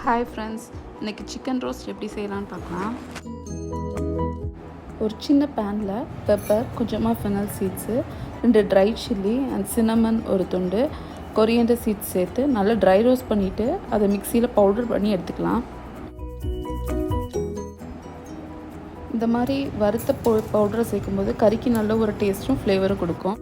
Hi friends, இன்றைக்கி chicken roast எப்படி செய்யலான்னு பார்க்கலாம். ஒரு சின்ன பேனில் பெப்பர், கொஞ்சமாக fennel seeds, 2 dry chilli and cinnamon ஒரு துண்டு, கொரியண்டர் சீட்ஸ் சேர்த்து நல்லா ட்ரை ரோஸ்ட் பண்ணிவிட்டு அதை மிக்சியில் பவுடர் பண்ணி எடுத்துக்கலாம். இந்த மாதிரி வறுத்த பவுடரை சேர்க்கும்போது கறிக்கு நல்ல ஒரு டேஸ்ட்டும் ஃப்ளேவரும் கொடுக்கும்.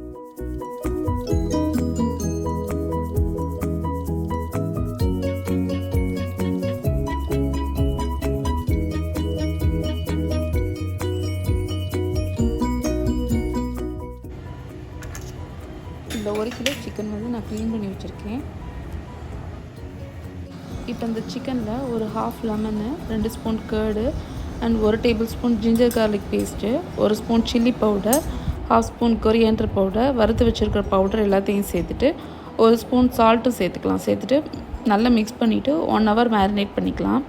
இந்த 1 கிலோ சிக்கன் நான் க்ளீன் பண்ணி வச்சுருக்கேன். இப்போ இந்த சிக்கனில் ஒரு half lemon, 2 spoon curd and 1 table spoon ginger garlic paste, 1 spoon chilli powder, 1/2 spoon coriander powder, வறுத்து வச்சுருக்கிற பவுடர் எல்லாத்தையும் சேர்த்துட்டு 1 ஸ்பூன் சால்ட்டும் சேர்த்துக்கலாம். சேர்த்துட்டு நல்லா மிக்ஸ் பண்ணிவிட்டு 1 ஹவர் மேரினேட் பண்ணிக்கலாம்.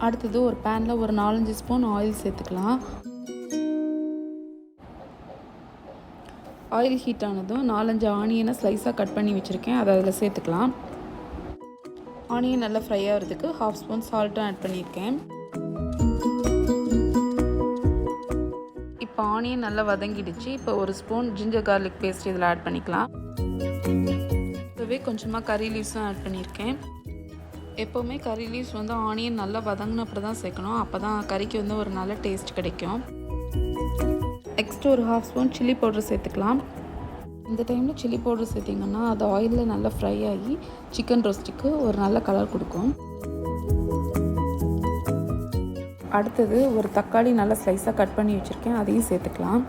அடுத்தது ஒரு பேனில் ஒரு 4-5 ஸ்பூன் ஆயில் சேர்த்துக்கலாம். ஆயில் ஹீட் ஆனதும் 4-5 ஆனியனை ஸ்லைஸாக கட் பண்ணி வச்சுருக்கேன், அதை அதில் சேர்த்துக்கலாம். ஆனியன் நல்லா ஃப்ரை ஆகிறதுக்கு 1/2 ஸ்பூன் சால்ட்டும் ஆட் பண்ணியிருக்கேன். இப்போ ஆனியன் நல்லா வதங்கிடுச்சு. இப்போ 1 ஸ்பூன் ஜிஞ்சர் கார்லிக் பேஸ்ட் இதில் ஆட் பண்ணிக்கலாம். இப்போவே கொஞ்சமாக கறி லீவ்ஸும் ஆட் பண்ணியிருக்கேன். எப்போவுமே கறி லீவ்ஸ் ஆனியன் நல்லா வதங்கின அப்புறம் தான் சேர்க்கணும். அப்போ தான் கறிக்கு ஒரு நல்ல டேஸ்ட் கிடைக்கும். நெக்ஸ்ட்டு ஒரு 1/2 ஸ்பூன் சில்லி பவுடர் சேர்த்துக்கலாம். இந்த டைமில் சில்லி பவுடர் சேர்த்திங்கன்னா அது ஆயிலில் நல்லா ஃப்ரை ஆகி சிக்கன் ரோஸ்ட்டுக்கு ஒரு நல்ல கலர் கொடுக்கும். அடுத்தது ஒரு தக்காளி நல்லா ஸ்லைஸாக கட் பண்ணி வச்சுருக்கேன், அதையும் சேர்த்துக்கலாம்.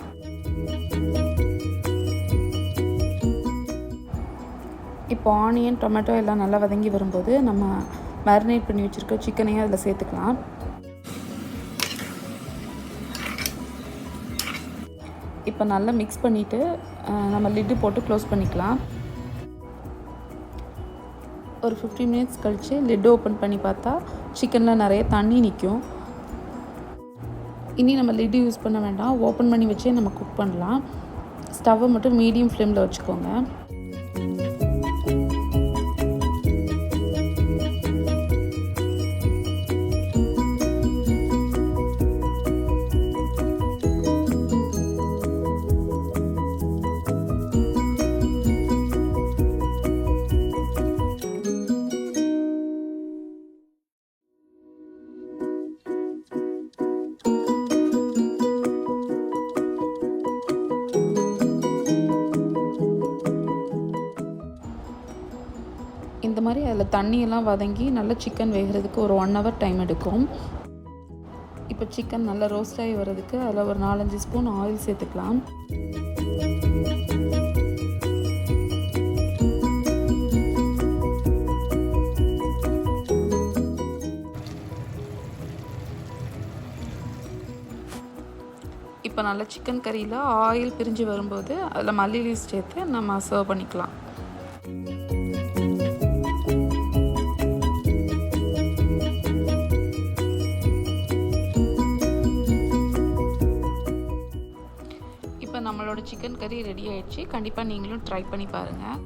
இப்போ ஆனியன், டொமேட்டோ எல்லாம் நல்லா வதங்கி வரும்போது நம்ம மேரினேட் பண்ணி வச்சுருக்க சிக்கனையும் அதில் சேர்த்துக்கலாம். இப்போ நல்லா மிக்ஸ் பண்ணிவிட்டு நம்ம லிட்டு போட்டு க்ளோஸ் பண்ணிக்கலாம். ஒரு 15 மினிட்ஸ் கழித்து லிட்டு ஓப்பன் பண்ணி பார்த்தா சிக்கனில் நிறைய தண்ணி நிற்கும். இனி நம்ம லிட்டு யூஸ் பண்ண வேண்டாம், ஓப்பன் பண்ணி வச்சே நம்ம குக் பண்ணலாம். ஸ்டவ்வை மட்டும் மீடியம் ஃப்ளேமில் வச்சுக்கோங்க. இந்த மாதிரி அதில் தண்ணியெல்லாம் வதங்கி நல்லா சிக்கன் வேகிறதுக்கு ஒரு 1 ஹவர் டைம் எடுக்கும். இப்போ சிக்கன் நல்லா ரோஸ்ட் ஆகி வர்றதுக்கு அதில் ஒரு 4-5 ஸ்பூன் ஆயில் சேர்த்துக்கலாம். இப்போ நல்லா சிக்கன் கறியில் ஆயில் பிரிஞ்சு வரும்போது அதில் மல்லி லீவ்ஸ் சேர்த்து நம்ம சர்வ் பண்ணிக்கலாம். இப்போ நம்மளோட சிக்கன் கறி ரெடி ஆயிடுச்சு. கண்டிப்பாக நீங்களும் ட்ரை பண்ணி பாருங்கள்.